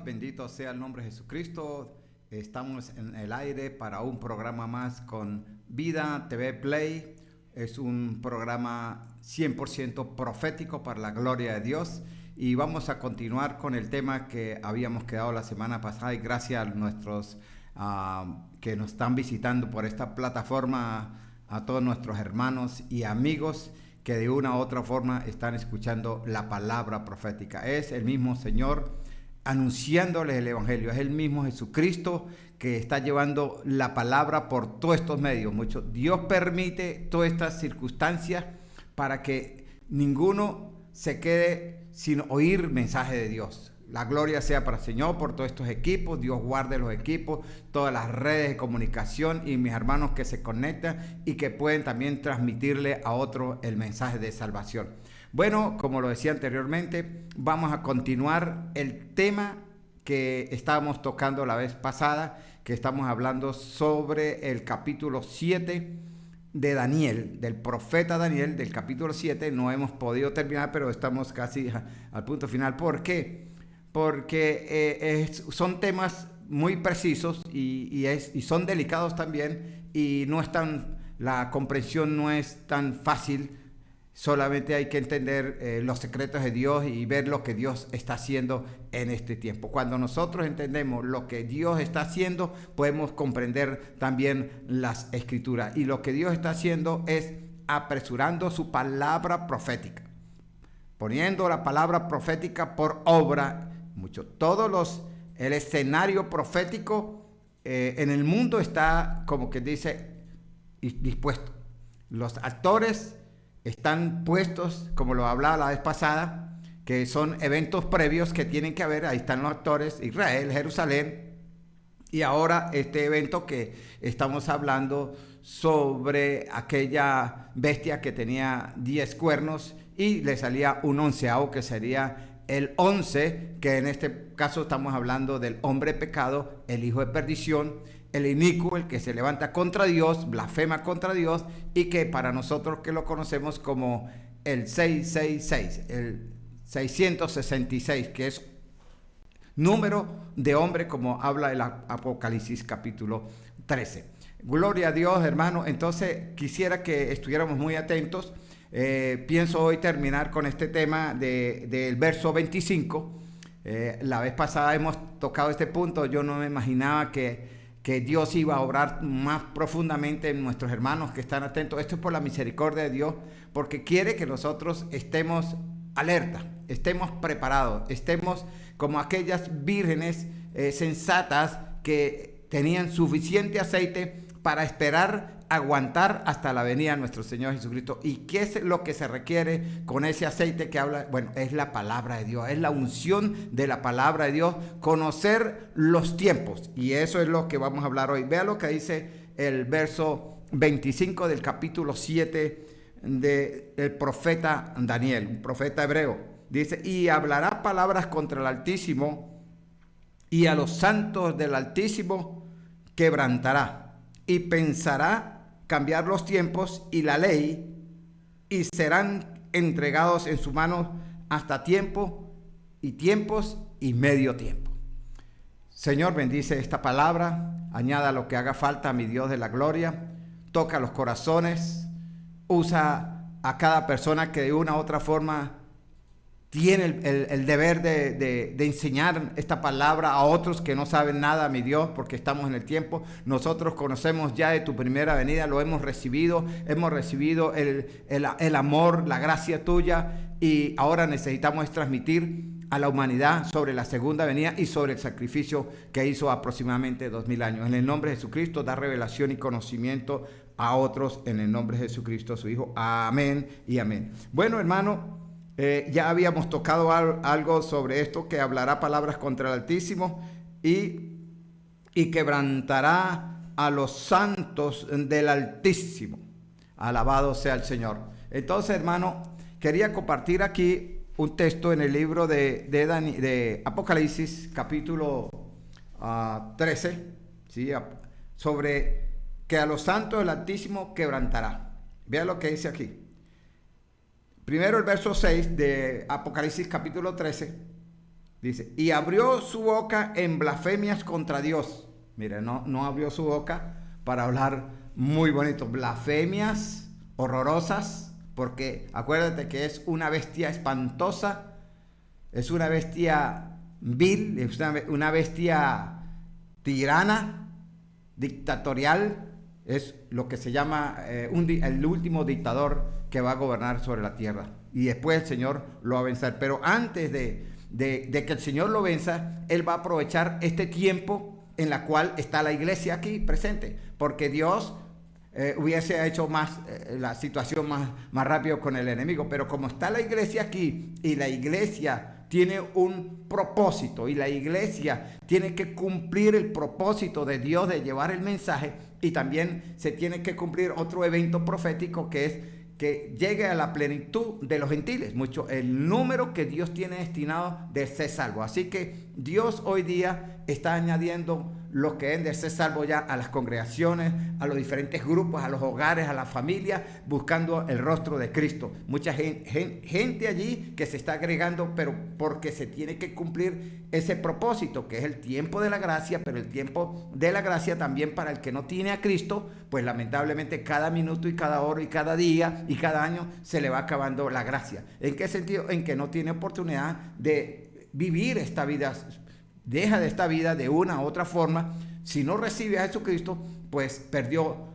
Bendito sea el nombre de Jesucristo. Estamos en el aire para un programa más con Vida TV Play. Es un programa 100% profético para la gloria de Dios. Y vamos a continuar con el tema que habíamos quedado la semana pasada. Y gracias a nuestros que nos están visitando por esta plataforma, a todos nuestros hermanos y amigos que de una u otra forma están escuchando la palabra profética. Es el mismo Señor anunciándoles el Evangelio. Es el mismo Jesucristo que está llevando la palabra por todos estos medios. Dios permite todas estas circunstancias para que ninguno se quede sin oír mensaje de Dios. La gloria sea para el Señor por todos estos equipos. Dios guarde los equipos, todas las redes de comunicación y mis hermanos que se conectan y que pueden también transmitirle a otros el mensaje de salvación. Bueno, como lo decía anteriormente, vamos a continuar el tema que estábamos tocando la vez pasada, que estamos hablando sobre el capítulo 7 de Daniel, del profeta Daniel, del capítulo 7. No hemos podido terminar, pero estamos casi al punto final. ¿Por qué? Porque son temas muy precisos y son delicados también, y la comprensión no es tan fácil. Solamente hay que entender los secretos de Dios y ver lo que Dios está haciendo en este tiempo. Cuando nosotros entendemos lo que Dios está haciendo, podemos comprender también las Escrituras. Y lo que Dios está haciendo es apresurando su palabra profética, poniendo la palabra profética por obra. El escenario profético en el mundo está, como que dice, dispuesto. Los actores están puestos, como lo hablaba la vez pasada, que son eventos previos que tienen que haber. Ahí están los actores: Israel, Jerusalén, y ahora este evento que estamos hablando sobre aquella bestia que tenía 10 cuernos y le salía un onceavo, que sería el 11, que en este caso estamos hablando del hombre pecado, el hijo de perdición, el inicuo, el que se levanta contra Dios, blasfema contra Dios, y que para nosotros que lo conocemos como el 666, el 666, que es número de hombre, como habla el Apocalipsis capítulo 13. Gloria a Dios, hermano. Entonces quisiera que estuviéramos muy atentos. Pienso hoy terminar con este tema del verso 25. La vez pasada hemos tocado este punto. Yo no me imaginaba que Dios iba a obrar más profundamente en nuestros hermanos que están atentos. Esto es por la misericordia de Dios, porque quiere que nosotros estemos alerta, estemos preparados, estemos como aquellas vírgenes sensatas que tenían suficiente aceite para esperar, aguantar hasta la venida de nuestro Señor Jesucristo. ¿Y qué es lo que se requiere con ese aceite que habla? Bueno, es la palabra de Dios, es la unción de la palabra de Dios, conocer los tiempos, y eso es lo que vamos a hablar hoy. Vea lo que dice el verso 25 del capítulo 7 del profeta Daniel, un profeta hebreo. Dice: y hablará palabras contra el Altísimo, y a los santos del Altísimo quebrantará, y pensará cambiar los tiempos y la ley, y serán entregados en su mano hasta tiempo y tiempos y medio tiempo. Señor, bendice esta palabra, añada lo que haga falta, mi Dios de la gloria, toca los corazones, usa a cada persona que de una u otra forma tiene el deber de enseñar esta palabra a otros que no saben nada, mi Dios, porque estamos en el tiempo. Nosotros conocemos ya de tu primera venida, lo hemos recibido el amor, la gracia tuya, y ahora necesitamos transmitir a la humanidad sobre la segunda venida y sobre el sacrificio que hizo aproximadamente 2000 años. En el nombre de Jesucristo, da revelación y conocimiento a otros, en el nombre de Jesucristo, su Hijo. Amén y amén. Bueno, hermano, ya habíamos tocado algo sobre esto, que hablará palabras contra el Altísimo y quebrantará a los santos del Altísimo. Alabado sea el Señor. Entonces, hermano, quería compartir aquí un texto en el libro de Apocalipsis, capítulo 13, ¿sí? Sobre que a los santos del Altísimo quebrantará. Vea lo que dice aquí. Primero el verso 6 de Apocalipsis capítulo 13 Dice, y abrió su boca en blasfemias contra Dios. Mire, no abrió su boca para hablar muy bonito. Blasfemias horrorosas, porque acuérdate que es una bestia espantosa, es una bestia vil, es una bestia tirana, dictatorial, es lo que se llama el último dictador que va a gobernar sobre la tierra. Y después el Señor lo va a vencer. Pero antes de que el Señor lo venza, Él va a aprovechar este tiempo en la cual está la iglesia aquí presente. Porque Dios hubiese hecho la situación más rápido con el enemigo. Pero como está la iglesia aquí y la iglesia tiene un propósito y la iglesia tiene que cumplir el propósito de Dios de llevar el mensaje, y también se tiene que cumplir otro evento profético que es que llegue a la plenitud de los gentiles, el número que Dios tiene destinado de ser salvo. Así que Dios hoy día está añadiendo los que deben de ser salvos ya a las congregaciones, a los diferentes grupos, a los hogares, a las familias, buscando el rostro de Cristo. Mucha gente allí que se está agregando, pero porque se tiene que cumplir ese propósito, que es el tiempo de la gracia, pero el tiempo de la gracia también para el que no tiene a Cristo, pues lamentablemente cada minuto y cada hora y cada día y cada año se le va acabando la gracia. ¿En qué sentido? En que no tiene oportunidad de vivir esta vida, deja de esta vida de una u otra forma. Si no recibe a Jesucristo, pues perdió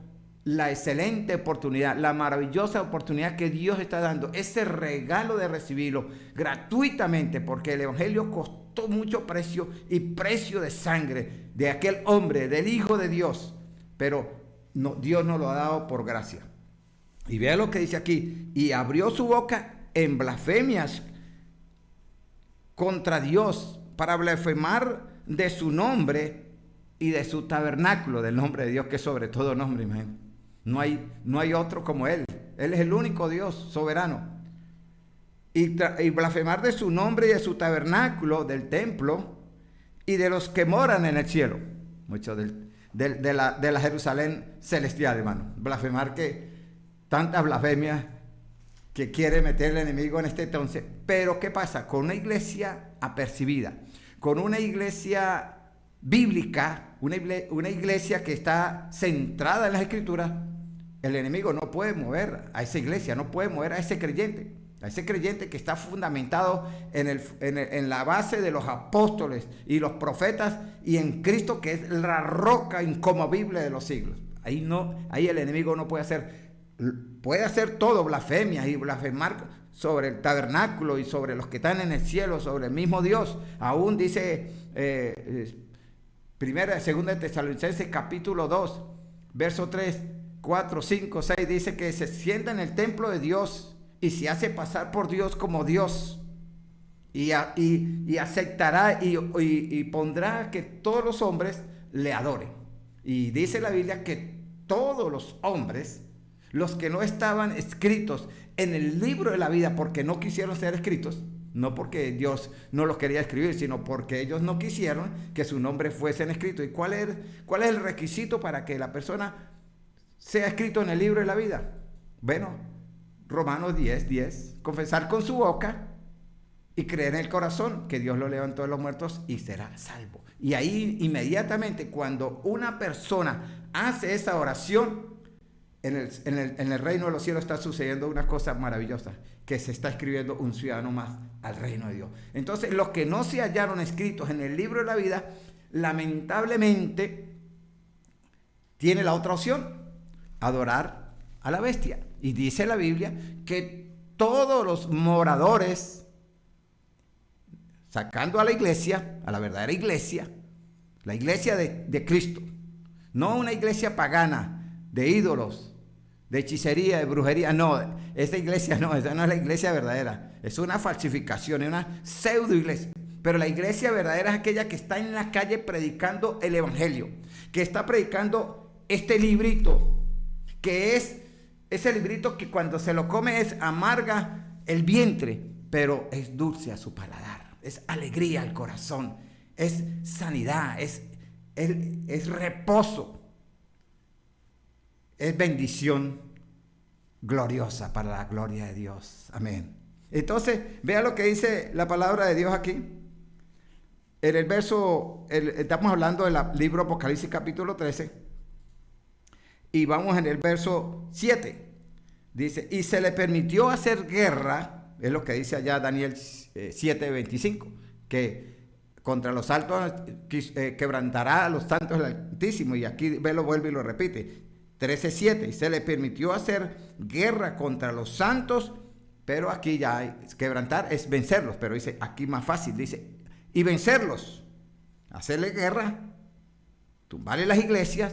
la excelente oportunidad, la maravillosa oportunidad que Dios está dando, ese regalo de recibirlo gratuitamente, porque el evangelio costó mucho precio y precio de sangre de aquel hombre, del Hijo de Dios, pero Dios nos lo ha dado por gracia. Y vea lo que dice aquí, y abrió su boca en blasfemias contra Dios, para blasfemar de su nombre y de su tabernáculo, del nombre de Dios, que es sobre todo nombre, imagínate. No hay otro como Él. Él es el único Dios soberano. Y blasfemar de su nombre y de su tabernáculo, del templo, y de los que moran en el cielo. Mucho de la Jerusalén celestial, hermano. Blasfemar, que tanta blasfemia que quiere meter el enemigo en este entonces. Pero ¿qué pasa? Con una iglesia apercibida, con una iglesia bíblica, una iglesia que está centrada en las Escrituras, el enemigo no puede mover a esa iglesia, no puede mover a ese creyente que está fundamentado en la base de los apóstoles y los profetas y en Cristo, que es la roca inconmovible de los siglos. Ahí el enemigo no puede hacer todo, blasfemias y blasfemar sobre el tabernáculo y sobre los que están en el cielo, sobre el mismo Dios. Aún dice segunda de Tesalonicenses capítulo 2, verso 3, 4, 5, 6, dice que se sienta en el templo de Dios y se hace pasar por Dios como Dios, y aceptará y pondrá que todos los hombres le adoren. Y dice la Biblia que todos los hombres, los que no estaban escritos en el libro de la vida porque no quisieron ser escritos, no porque Dios no los quería escribir, sino porque ellos no quisieron que su nombre fuesen escrito. ¿Y cuál es el requisito para que la persona sea escrito en el libro de la vida? Bueno, Romanos 10:10, confesar con su boca y creer en el corazón que Dios lo levantó de los muertos y será salvo. Y ahí inmediatamente, cuando una persona hace esa oración, en el reino de los cielos está sucediendo una cosa maravillosa, que se está escribiendo un ciudadano más al reino de Dios. Entonces, los que no se hallaron escritos en el libro de la vida, lamentablemente, tiene la otra opción: adorar a la bestia. Y dice la Biblia que todos los moradores, sacando a la iglesia, a la verdadera iglesia, la iglesia de Cristo, no una iglesia pagana de ídolos, de hechicería, de brujería, no, esa iglesia no, esa no es la iglesia verdadera, es una falsificación, es una pseudo iglesia. Pero la iglesia verdadera es aquella que está en la calle predicando el evangelio, que está predicando este librito, que es ese librito que cuando se lo come es amarga el vientre, pero es dulce a su paladar, es alegría al corazón, es sanidad, es reposo, es bendición gloriosa para la gloria de Dios. Amén. Entonces, vea lo que dice la palabra de Dios aquí. en el verso, estamos hablando del libro Apocalipsis capítulo 13, y vamos en el verso 7. Dice, y se le permitió hacer guerra, es lo que dice allá Daniel 7:25, que contra los altos quebrantará a los santos del Altísimo, y aquí lo vuelve y lo repite, 13:7, y se le permitió hacer guerra contra los santos, pero aquí ya quebrantar es vencerlos, pero dice aquí más fácil, dice, y vencerlos, hacerle guerra, tumbarle las iglesias,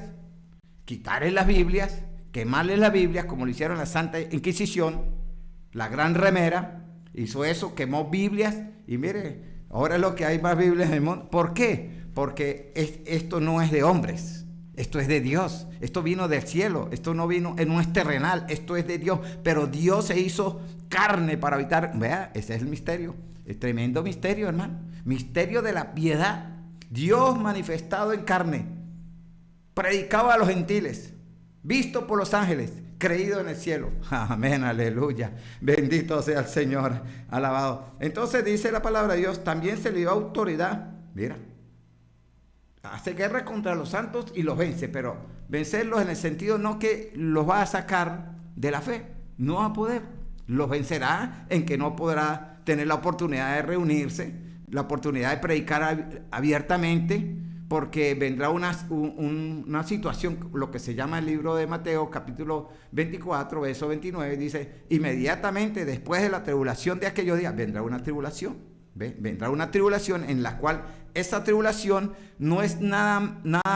quitarle las Biblias, quemarle las Biblias, como lo hicieron la Santa Inquisición, la Gran Remera, hizo eso, quemó Biblias, y mire, ahora es lo que hay más Biblias en el mundo. ¿Por qué? Porque esto no es de hombres, esto es de Dios, esto vino del cielo, esto no es terrenal, esto es de Dios, pero Dios se hizo carne para habitar. Vea, ese es el misterio, el tremendo misterio, hermano, misterio de la piedad. Dios manifestado en carne, predicado a los gentiles, visto por los ángeles, creído en el cielo. Amén, aleluya. Bendito sea el Señor, alabado. Entonces dice la palabra de Dios, también se le dio autoridad. Mira, hace guerra contra los santos y los vence, pero vencerlos en el sentido no que los va a sacar de la fe, no va a poder. Los vencerá en que no podrá tener la oportunidad de reunirse, la oportunidad de predicar abiertamente, porque vendrá una situación, lo que se llama el libro de Mateo, capítulo 24, verso 29, dice, inmediatamente después de la tribulación de aquellos días, vendrá una tribulación, ¿ve? Vendrá una tribulación en la cual esa tribulación no es nada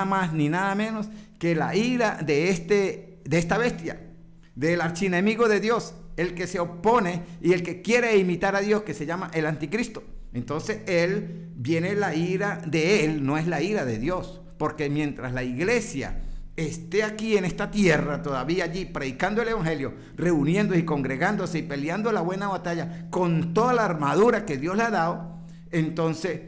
más ni nada menos que la ira de esta bestia, del archienemigo de Dios, el que se opone y el que quiere imitar a Dios, que se llama el anticristo. Entonces viene la ira de él, no es la ira de Dios, porque mientras la iglesia esté aquí en esta tierra, todavía allí predicando el evangelio, reuniéndose y congregándose y peleando la buena batalla con toda la armadura que Dios le ha dado, entonces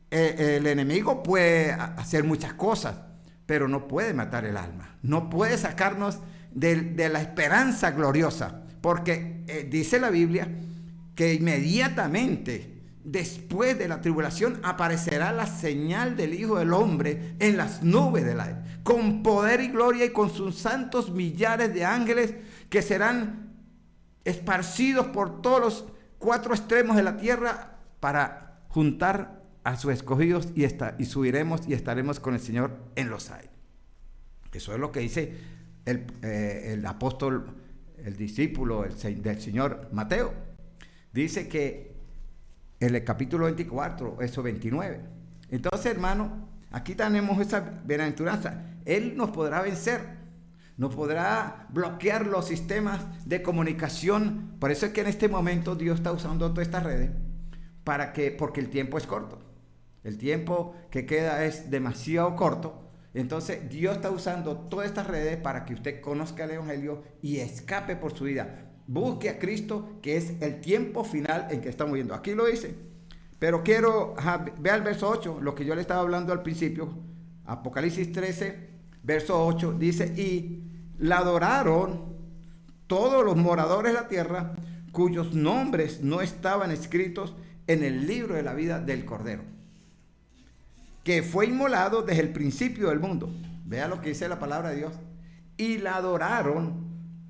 el enemigo puede hacer muchas cosas, pero no puede matar el alma, no puede sacarnos de la esperanza gloriosa, porque dice la Biblia que inmediatamente después de la tribulación aparecerá la señal del Hijo del Hombre en las nubes del aire, con poder y gloria y con sus santos millares de ángeles que serán esparcidos por todos los cuatro extremos de la tierra para juntar a sus escogidos y subiremos y estaremos con el Señor en los aires. Eso es lo que dice el apóstol, el discípulo del Señor Mateo. Dice que en el capítulo 24, verso 29. Entonces, hermano, aquí tenemos esa bienaventuranza. Él nos podrá vencer, nos podrá bloquear los sistemas de comunicación. Por eso es que en este momento Dios está usando todas estas redes, porque el tiempo es corto. El tiempo que queda es demasiado corto. Entonces, Dios está usando todas estas redes para que usted conozca el evangelio y escape por su vida. Busque a Cristo, que es el tiempo final en que estamos viviendo. Aquí lo dice, pero vea el verso 8, lo que yo le estaba hablando al principio, Apocalipsis 13, verso 8, dice, y la adoraron todos los moradores de la tierra, cuyos nombres no estaban escritos en el libro de la vida del Cordero, que fue inmolado desde el principio del mundo. Vea lo que dice la palabra de Dios. Y la adoraron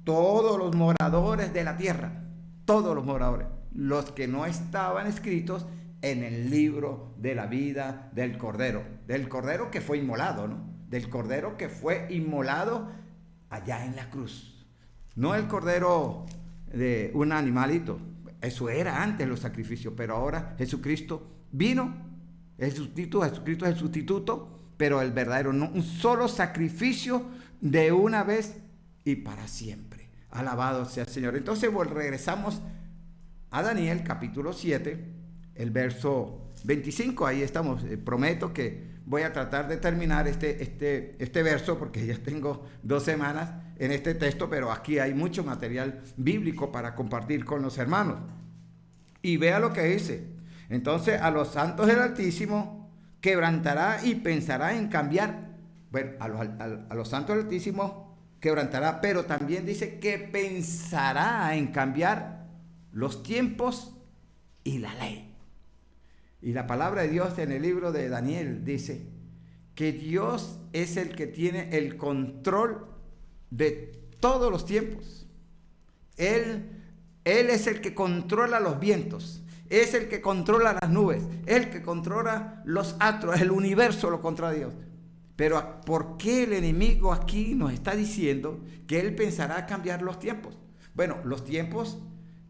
todos los moradores de la tierra, todos los moradores, los que no estaban escritos en el libro de la vida del Cordero que fue inmolado, ¿no? Del Cordero que fue inmolado allá en la cruz. No el Cordero de un animalito, eso era antes los sacrificios, pero ahora Jesucristo vino, Jesucristo es el sustituto, pero el verdadero, no, un solo sacrificio de una vez y para siempre. Alabado sea el Señor. Entonces regresamos a Daniel capítulo 7, el verso 25. Ahí estamos. Prometo que voy a tratar de terminar este verso, porque ya tengo 2 semanas en este texto, pero aquí hay mucho material bíblico para compartir con los hermanos. Y vea lo que dice. Entonces a los santos del Altísimo quebrantará y pensará en cambiar. Bueno, a los santos del Altísimo quebrantará, pero también dice que pensará en cambiar los tiempos y la ley. Y la palabra de Dios en el libro de Daniel dice que Dios es el que tiene el control de todos los tiempos. Él es el que controla los vientos, es el que controla las nubes, el que controla los astros, el universo lo controla Dios. Pero ¿por qué el enemigo aquí nos está diciendo que él pensará cambiar los tiempos? Bueno, los tiempos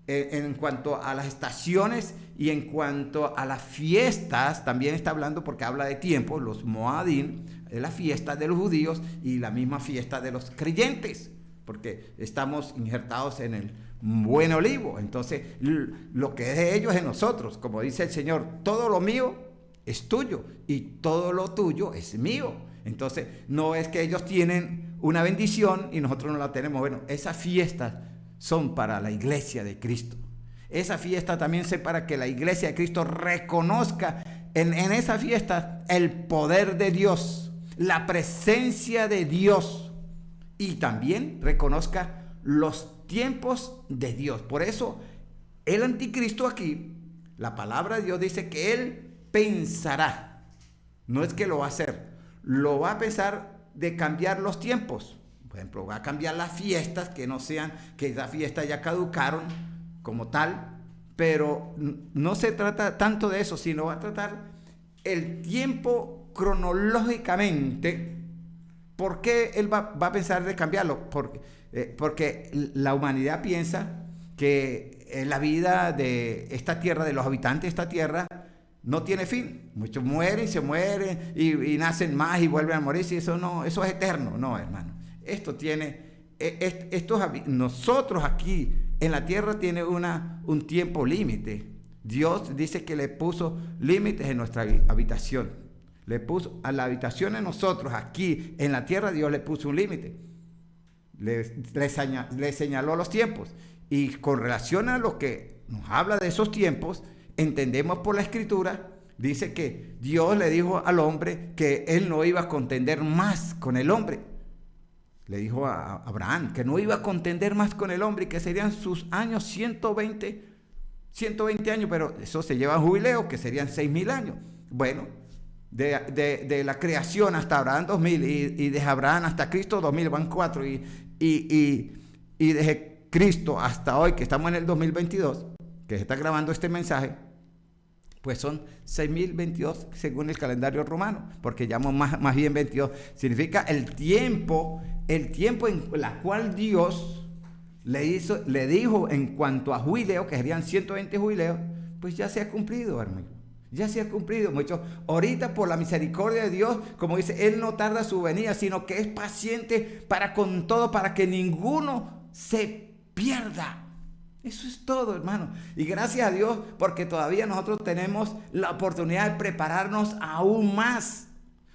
en cuanto a las estaciones y en cuanto a las fiestas, también está hablando porque habla de tiempos, los Moadim, es la fiesta de los judíos y la misma fiesta de los creyentes, porque estamos injertados en el buen olivo. Entonces, lo que es de ellos es de nosotros. Como dice el Señor, todo lo mío es tuyo y todo lo tuyo es mío. Entonces, no es que ellos tienen una bendición y nosotros no la tenemos. Bueno, esas fiestas son para la iglesia de Cristo. Esa fiesta también es para que la iglesia de Cristo reconozca en esa fiesta el poder de Dios, la presencia de Dios, y también reconozca los tiempos de Dios. Por eso el anticristo aquí, la palabra de Dios dice que él pensará, no es que lo va a hacer, lo va a pensar de cambiar los tiempos. Por ejemplo, va a cambiar las fiestas, que no sean, que esas fiestas ya caducaron como tal, pero no se trata tanto de eso, sino va a tratar el tiempo cronológicamente. ¿Por qué él va a pensar de cambiarlo? Porque la humanidad piensa que la vida de esta tierra, de los habitantes de esta tierra, no tiene fin. Muchos mueren, se mueren y nacen más y vuelven a morir. Y eso es eterno. No, hermano. Esto nosotros aquí en la tierra tiene un tiempo límite. Dios dice que le puso límites en nuestra habitación. Le puso a la habitación de nosotros aquí en la tierra, Dios le puso un límite. Le señaló los tiempos. Y con relación a lo que nos habla de esos tiempos, entendemos por la Escritura, dice que Dios le dijo al hombre que él no iba a contender más con el hombre. Le dijo a Abraham que no iba a contender más con el hombre y que serían sus años 120 años, pero eso se lleva a jubileo, que serían 6,000 años. Bueno, de la creación hasta Abraham 2000 y desde Abraham hasta Cristo 2000, van 4 y desde Cristo hasta hoy, que estamos en el 2022, que se está grabando este mensaje, pues son 6,022 según el calendario romano, porque llamo más bien 22. Significa el tiempo en la cual Dios le dijo en cuanto a jubileo, que serían 120 jubileos, pues ya se ha cumplido, hermano. Ya se ha cumplido. Muchos, ahorita por la misericordia de Dios, como dice, Él no tarda su venida, sino que es paciente para con todo, para que ninguno se pierda. Eso es todo, hermano. Y gracias a Dios, porque todavía nosotros tenemos la oportunidad de prepararnos aún más.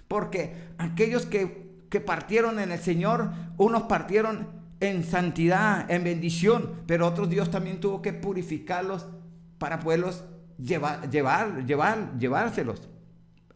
Porque aquellos que partieron en el Señor, unos partieron en santidad, en bendición, pero otros Dios también tuvo que purificarlos para poderlos llevárselos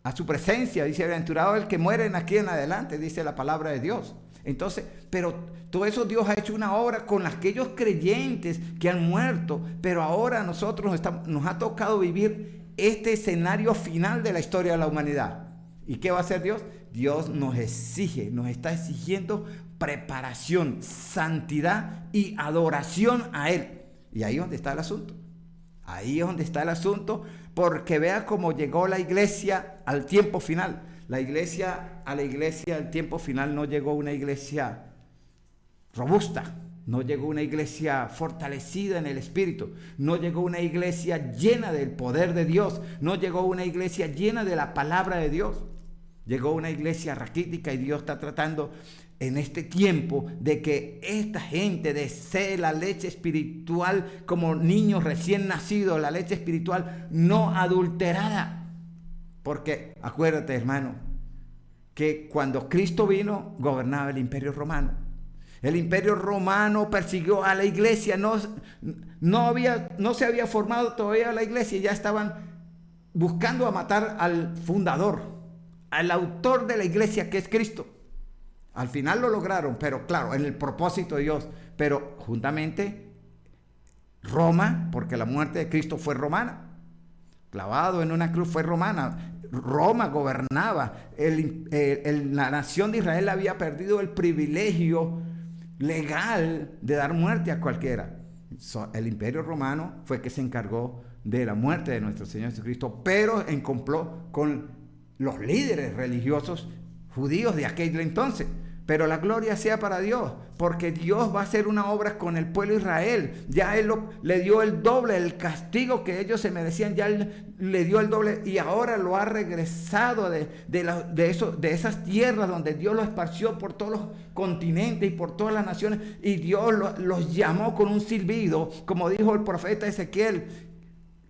a su presencia. Dice, bienaventurado el que muere aquí en adelante, dice la palabra de Dios. Entonces, pero todo eso Dios ha hecho una obra con aquellos creyentes que han muerto, pero ahora a nosotros nos ha tocado vivir este escenario final de la historia de la humanidad. ¿Y qué va a hacer Dios? Dios nos está exigiendo preparación, santidad y adoración a Él. Y ahí es donde está el asunto. Ahí es donde está el asunto, porque vea cómo llegó la iglesia al tiempo final. A la iglesia al tiempo final no llegó una iglesia robusta, no llegó una iglesia fortalecida en el espíritu, no llegó una iglesia llena del poder de Dios, no llegó una iglesia llena de la palabra de Dios. Llegó una iglesia raquítica y Dios está tratando en este tiempo de que esta gente desee la leche espiritual como niños recién nacidos, la leche espiritual no adulterada. Porque acuérdate, hermano, que cuando Cristo vino, gobernaba el imperio romano. El imperio romano persiguió a la iglesia, no se había formado todavía la iglesia, ya estaban buscando a matar al fundador, al autor de la iglesia, que es Cristo. Al final lo lograron, pero claro, en el propósito de Dios. Pero juntamente Roma, porque la muerte de Cristo fue romana, clavado en una cruz fue romana. Roma gobernaba. La nación de Israel había perdido el privilegio legal de dar muerte a cualquiera. El Imperio Romano fue que se encargó de la muerte de nuestro Señor Jesucristo, pero en complot con los líderes religiosos judíos de aquel entonces. Pero la gloria sea para Dios, porque Dios va a hacer una obra con el pueblo de Israel. Ya Él le dio el doble, el castigo que ellos se merecían, ya Él le dio el doble y ahora lo ha regresado de esas tierras donde Dios lo esparció por todos los continentes y por todas las naciones, y Dios los llamó con un silbido, como dijo el profeta Ezequiel.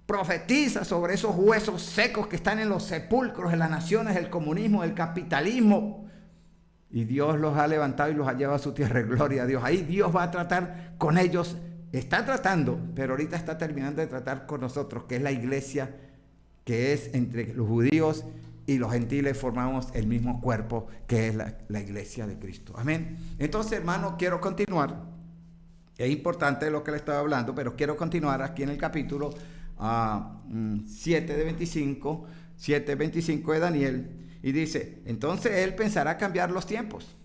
Profetiza sobre esos huesos secos que están en los sepulcros de las naciones, el comunismo, el capitalismo. Y Dios los ha levantado y los ha llevado a su tierra. Gloria a Dios. Ahí Dios va a tratar con ellos. Está tratando, pero ahorita está terminando de tratar con nosotros, que es la iglesia, que es entre los judíos y los gentiles formamos el mismo cuerpo, que es la iglesia de Cristo. Amén. Entonces, hermano, quiero continuar. Es importante lo que le estaba hablando, pero quiero continuar aquí en el capítulo 7:25 de Daniel. Y dice, entonces él pensará cambiar los tiempos.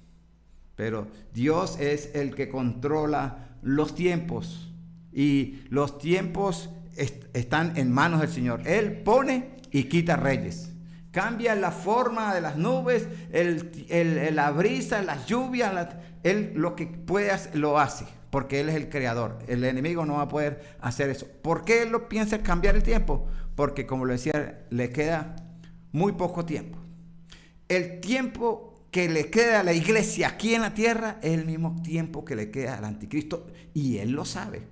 Pero Dios es el que controla los tiempos. Y los tiempos están en manos del Señor. Él pone y quita reyes. Cambia la forma de las nubes, la brisa, las lluvias. Él lo que puede lo hace. Porque Él es el creador. El enemigo no va a poder hacer eso. ¿Por qué Él lo piensa cambiar el tiempo? Porque, como le decía, le queda muy poco tiempo. El tiempo que le queda a la iglesia aquí en la tierra es el mismo tiempo que le queda al anticristo, y él lo sabe.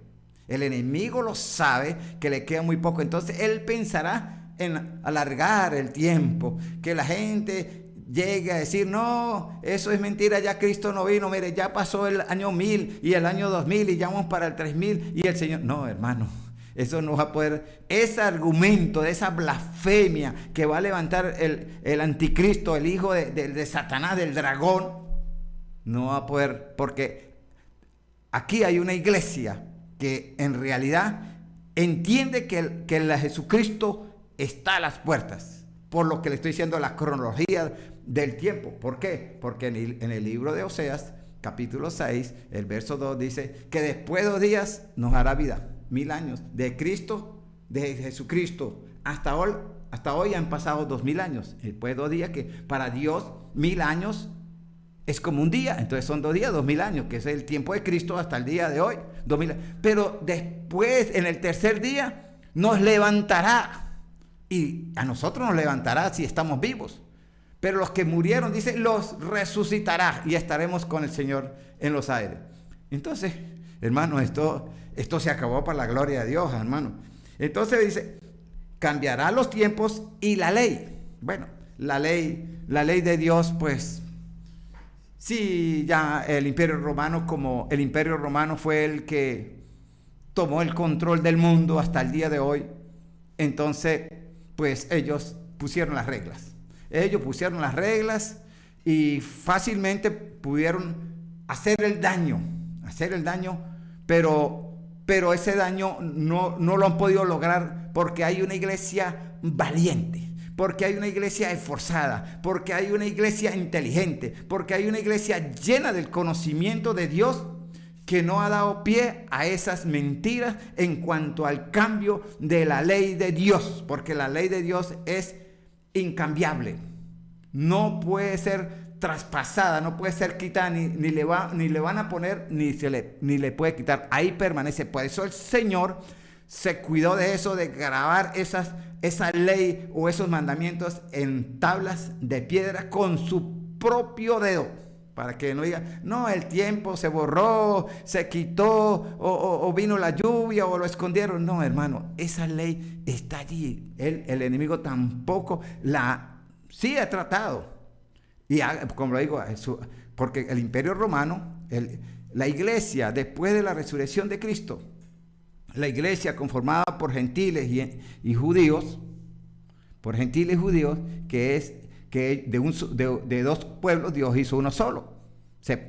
El enemigo lo sabe, que le queda muy poco. Entonces él pensará en alargar el tiempo, que la gente llegue a decir, no, eso es mentira, ya Cristo no vino, mire, ya pasó el año 1000 y el año 2000 y ya vamos para el 3000 y el Señor. No, hermano. Eso no va a poder, ese argumento, esa blasfemia que va a levantar el anticristo, el hijo de Satanás, del dragón, no va a poder, porque aquí hay una iglesia que en realidad entiende que el Jesucristo está a las puertas, por lo que le estoy diciendo la cronología del tiempo. ¿Por qué? Porque en el libro de Oseas, capítulo 6, el verso 2 dice que después de 2 días nos hará vida. 1000 años de Cristo, de Jesucristo hasta hoy han pasado 2000 años. Después de 2 días, que para Dios 1000 años es como un día. Entonces son 2 días, 2000 años, que es el tiempo de Cristo hasta el día de hoy. 2000. Pero después, en el tercer día, nos levantará. Y a nosotros nos levantará si estamos vivos. Pero los que murieron, dice, los resucitará y estaremos con el Señor en los aires. Entonces, hermano, esto se acabó para la gloria de Dios, hermano. Entonces dice, cambiará los tiempos y la ley. Bueno, la ley de Dios, pues, sí, ya el Imperio Romano, como el Imperio Romano fue el que tomó el control del mundo hasta el día de hoy, entonces, pues, ellos pusieron las reglas. Ellos pusieron las reglas y fácilmente pudieron hacer el daño, pero ese daño no lo han podido lograr porque hay una iglesia valiente, porque hay una iglesia esforzada, porque hay una iglesia inteligente, porque hay una iglesia llena del conocimiento de Dios que no ha dado pie a esas mentiras en cuanto al cambio de la ley de Dios, porque la ley de Dios es incambiable, no puede ser traspasada, no puede ser quitada, ni le van a poner, ni le puede quitar, ahí permanece. Por eso el Señor se cuidó de eso, de grabar esa ley o esos mandamientos en tablas de piedra con su propio dedo, para que no diga, no, el tiempo se borró, se quitó, o vino la lluvia, o lo escondieron. No, hermano, esa ley está allí. El enemigo tampoco sí ha tratado. Y como lo digo, porque el Imperio Romano, la iglesia, después de la resurrección de Cristo, la iglesia conformada por gentiles y judíos, que de 2 pueblos Dios hizo uno solo,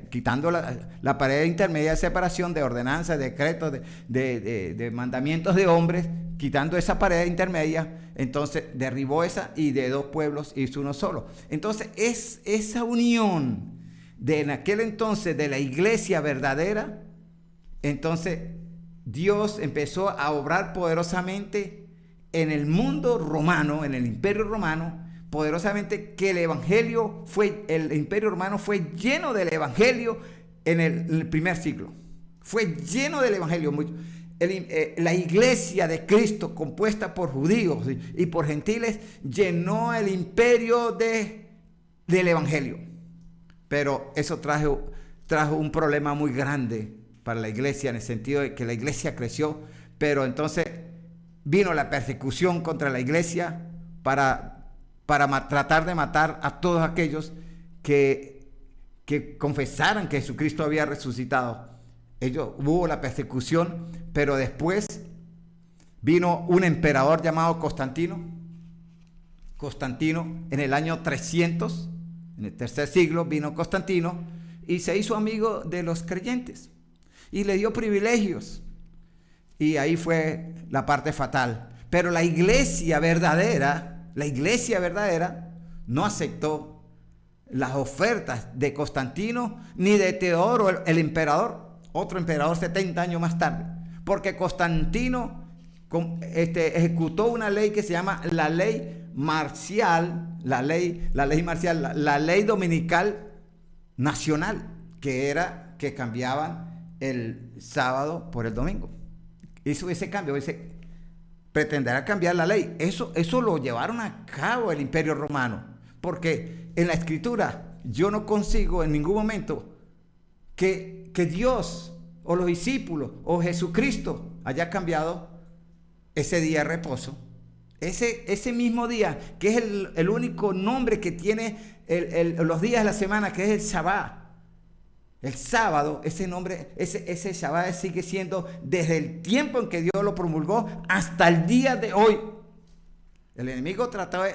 quitando la pared intermedia de separación, de ordenanzas, de decretos, de mandamientos de hombres, quitando esa pared intermedia, entonces derribó esa y de 2 pueblos hizo uno solo. Entonces es esa unión de en aquel entonces de la iglesia verdadera. Entonces Dios empezó a obrar poderosamente en el mundo romano, en el imperio romano, poderosamente, que el imperio romano fue lleno del evangelio en el primer siglo. Fue lleno del evangelio. La iglesia de Cristo, compuesta por judíos y por gentiles, llenó el imperio del evangelio. Pero eso trajo un problema muy grande para la iglesia, en el sentido de que la iglesia creció, pero entonces vino la persecución contra la iglesia para tratar de matar a todos aquellos que confesaran que Jesucristo había resucitado. Hubo la persecución, pero después vino un emperador llamado Constantino. Constantino, en el año 300, en el tercer siglo, vino Constantino y se hizo amigo de los creyentes y le dio privilegios. Y ahí fue la parte fatal. Pero la iglesia verdadera no aceptó las ofertas de Constantino ni de Teodoro, el emperador, otro emperador 70 años más tarde, porque Constantino ejecutó una ley que se llama la ley marcial, la ley dominical nacional, que era que cambiaban el sábado por el domingo. Hizo ese cambio, pretenderá cambiar la ley. Eso lo llevaron a cabo el imperio romano, porque en la escritura yo no consigo en ningún momento que Dios o los discípulos o Jesucristo haya cambiado ese día de reposo. Ese mismo día, que es el único nombre que tiene los días de la semana, que es el Shabbat. El sábado, ese nombre, ese Shabbat sigue siendo desde el tiempo en que Dios lo promulgó hasta el día de hoy. El enemigo trató de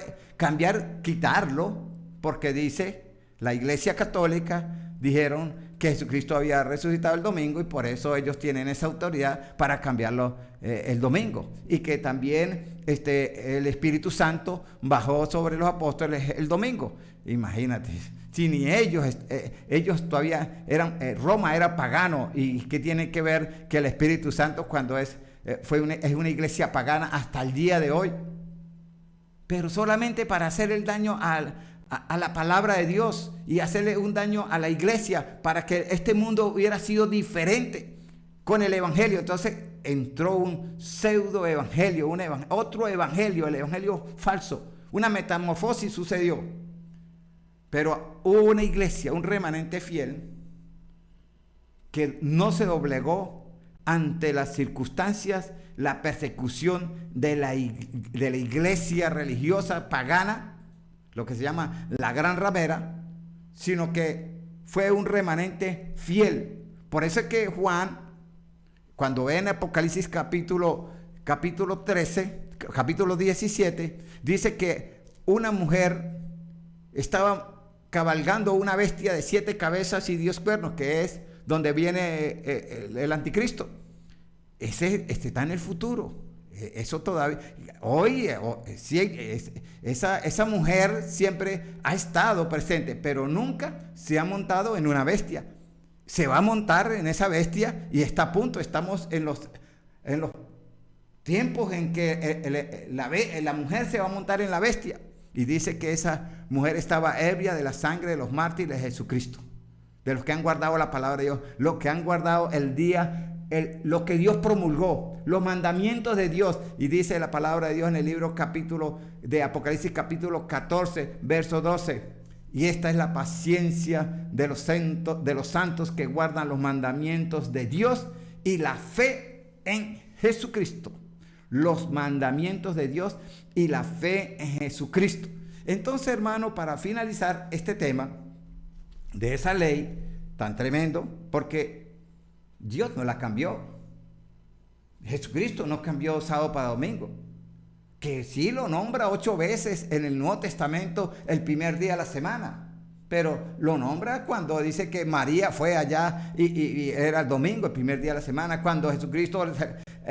quitarlo, porque dice, la iglesia católica dijeron que Jesucristo había resucitado el domingo y por eso ellos tienen esa autoridad para cambiarlo el domingo. Y que también el Espíritu Santo bajó sobre los apóstoles el domingo. Imagínate. Si ni ellos todavía eran, Roma era pagano, y qué tiene que ver que el Espíritu Santo cuando es una iglesia pagana hasta el día de hoy, pero solamente para hacer el daño a la palabra de Dios y hacerle un daño a la iglesia, para que este mundo hubiera sido diferente con el evangelio. Entonces entró un pseudo evangelio, otro evangelio, el evangelio falso, una metamorfosis sucedió. Pero hubo una iglesia, un remanente fiel, que no se doblegó ante las circunstancias, la persecución de la iglesia religiosa pagana, lo que se llama la gran ramera, sino que fue un remanente fiel. Por eso es que Juan, cuando ve en Apocalipsis capítulo 13, capítulo 17, dice que una mujer estaba cabalgando una bestia de 7 cabezas y 10 cuernos, que es donde viene el anticristo. Ese está en el futuro. Eso todavía, hoy, esa mujer siempre ha estado presente, pero nunca se ha montado en una bestia. Se va a montar en esa bestia y está a punto. Estamos en los tiempos en que la mujer se va a montar en la bestia. Y dice que esa mujer estaba ebria de la sangre de los mártires de Jesucristo, de los que han guardado la palabra de Dios, los que han guardado lo que Dios promulgó, los mandamientos de Dios. Y dice la palabra de Dios en el libro de Apocalipsis capítulo 14, verso 12. Y esta es la paciencia de los santos que guardan los mandamientos de Dios y la fe en Jesucristo. Los mandamientos de Dios y la fe en Jesucristo. Entonces, hermano, para finalizar este tema de esa ley tan tremendo, porque Dios no la cambió. Jesucristo no cambió sábado para domingo, que sí lo nombra 8 veces en el Nuevo Testamento el primer día de la semana, pero lo nombra cuando dice que María fue allá y era el domingo, el primer día de la semana, cuando Jesucristo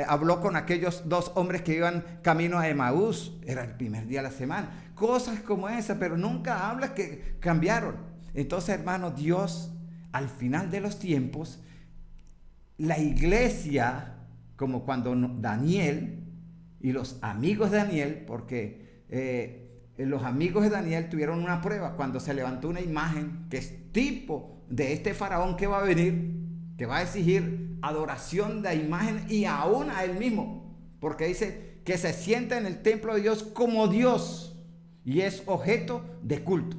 habló con aquellos dos hombres que iban camino a Emaús, era el primer día de la semana, cosas como esas, pero nunca habla que cambiaron. Entonces, hermanos, Dios, al final de los tiempos, la iglesia, como cuando Daniel y los amigos de Daniel, porque los amigos de Daniel tuvieron una prueba cuando se levantó una imagen que es tipo de este faraón que va a venir, que va a exigir adoración de imagen y aún a él mismo, porque dice que se sienta en el templo de Dios como Dios y es objeto de culto.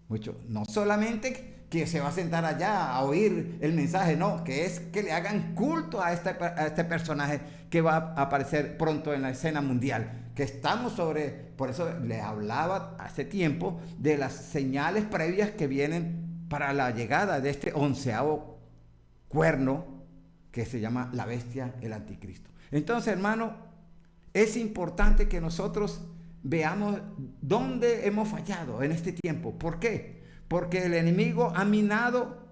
Mucho, no solamente que se va a sentar allá a oír el mensaje, no, que es que le hagan culto a este personaje que va a aparecer pronto en la escena mundial, que estamos sobre, por eso le hablaba hace tiempo de las señales previas que vienen para la llegada de este 11º cuerno que se llama la bestia, el anticristo. Entonces, hermano, es importante que nosotros veamos dónde hemos fallado en este tiempo. ¿Por qué? Porque el enemigo ha minado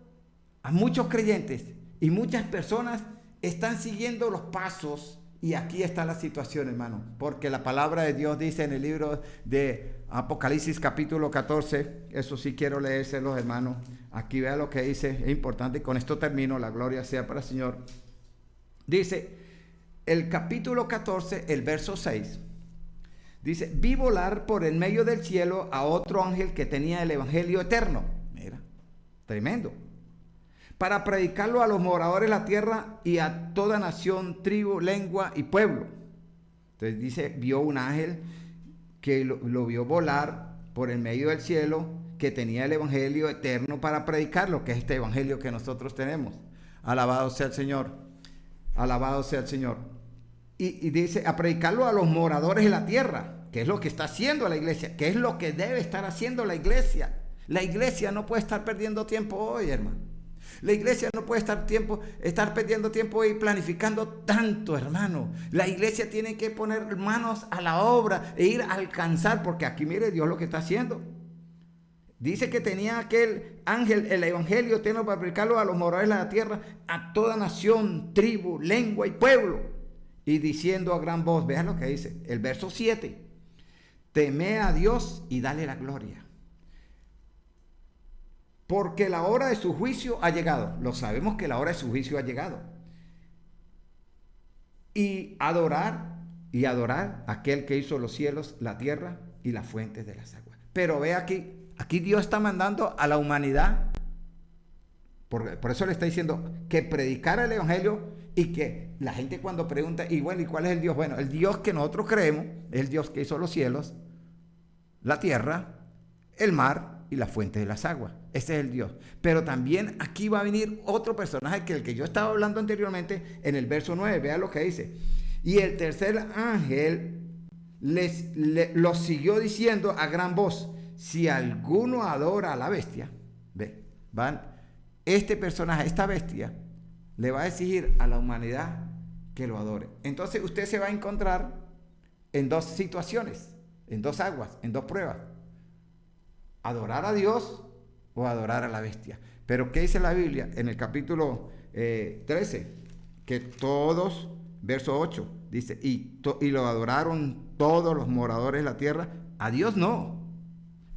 a muchos creyentes y muchas personas están siguiendo los pasos. Y aquí está la situación, hermano, porque la palabra de Dios dice en el libro de Apocalipsis capítulo 14, eso sí quiero leérselos, hermano. Aquí vea lo que dice, es importante, y con esto termino, la gloria sea para el Señor. Dice, el capítulo 14, el verso 6, dice, vi volar por el medio del cielo a otro ángel que tenía el evangelio eterno. Mira, tremendo. Para predicarlo a los moradores de la tierra y a toda nación, tribu, lengua y pueblo. Entonces dice, vio un ángel que lo vio volar por el medio del cielo, que tenía el evangelio eterno para predicarlo, que es este evangelio que nosotros tenemos. Alabado sea el Señor. Alabado sea el Señor. Y dice, a predicarlo a los moradores de la tierra, que es lo que está haciendo la iglesia, que es lo que debe estar haciendo la iglesia. La iglesia no puede estar perdiendo tiempo hoy, hermano. La iglesia no puede estar perdiendo tiempo hoy planificando tanto, hermano. La iglesia tiene que poner manos a la obra e ir a alcanzar, porque aquí mire Dios lo que está haciendo. Dice que tenía aquel ángel el evangelio eterno para predicarlo a los moradores de la tierra, a toda nación, tribu, lengua y pueblo. Y diciendo a gran voz, vean lo que dice, el verso 7, teme a Dios y dale la gloria, porque la hora de su juicio ha llegado. Lo sabemos que la hora de su juicio ha llegado. Y adorar a aquel que hizo los cielos, la tierra y las fuentes de las aguas. Pero ve aquí Dios está mandando a la humanidad, por eso le está diciendo que predicara el evangelio, y que la gente cuando pregunta, y bueno, ¿y cuál es el Dios? Bueno, el Dios que nosotros creemos es el Dios que hizo los cielos, la tierra, el mar y la fuente de las aguas. Ese es el Dios. Pero también aquí va a venir otro personaje que el que yo estaba hablando anteriormente en el verso 9. Vea lo que dice. Y el tercer ángel los siguió diciendo a gran voz, si alguno adora a la bestia, este personaje, esta bestia, le va a exigir a la humanidad que lo adore. Entonces usted se va a encontrar en dos situaciones, en dos aguas, en dos pruebas. Adorar a Dios o adorar a la bestia. Pero ¿qué dice la Biblia en el capítulo 13? Que todos, verso 8, dice, y lo adoraron todos los moradores de la tierra. A Dios no.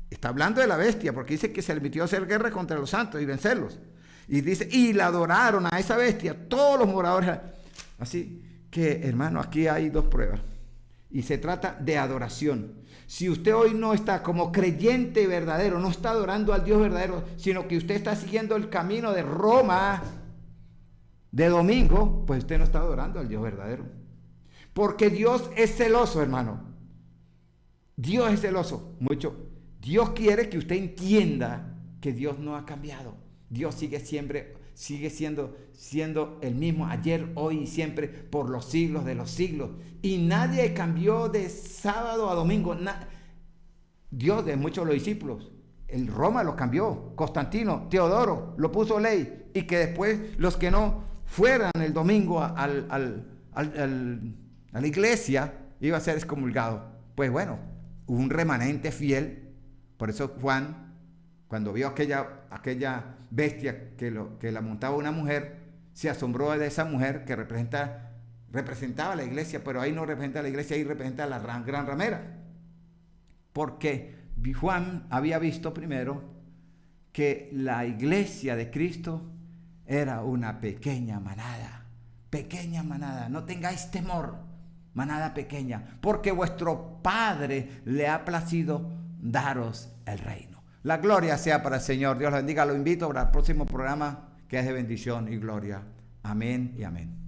Está hablando de la bestia, porque dice que se le permitió hacer guerra contra los santos y vencerlos. Y dice, y la adoraron a esa bestia todos los moradores. Así que, hermano, aquí hay dos pruebas. Y se trata de adoración. Si usted hoy no está como creyente verdadero, no está adorando al Dios verdadero, sino que usted está siguiendo el camino de Roma de domingo, pues usted no está adorando al Dios verdadero. Porque Dios es celoso, hermano. Dios es celoso. Mucho. Dios quiere que usted entienda que Dios no ha cambiado. Dios sigue siendo el mismo ayer, hoy y siempre, por los siglos de los siglos. Y nadie cambió de sábado a domingo. Dios de muchos de los discípulos, en Roma lo cambió. Constantino, Teodoro, lo puso ley. Y que después los que no fueran el domingo a la iglesia, iba a ser excomulgado. Pues bueno, hubo un remanente fiel. Por eso Juan, cuando vio aquella bestia que la montaba una mujer, se asombró de esa mujer que representaba a la iglesia, pero ahí no representa a la iglesia, ahí representa a la gran ramera. Porque Juan había visto primero que la iglesia de Cristo era una pequeña manada. Pequeña manada, no tengáis temor, manada pequeña, porque vuestro Padre le ha placido daros el reino. La gloria sea para el Señor. Dios lo bendiga. Lo invito para el próximo programa, que es de bendición y gloria. Amén y amén.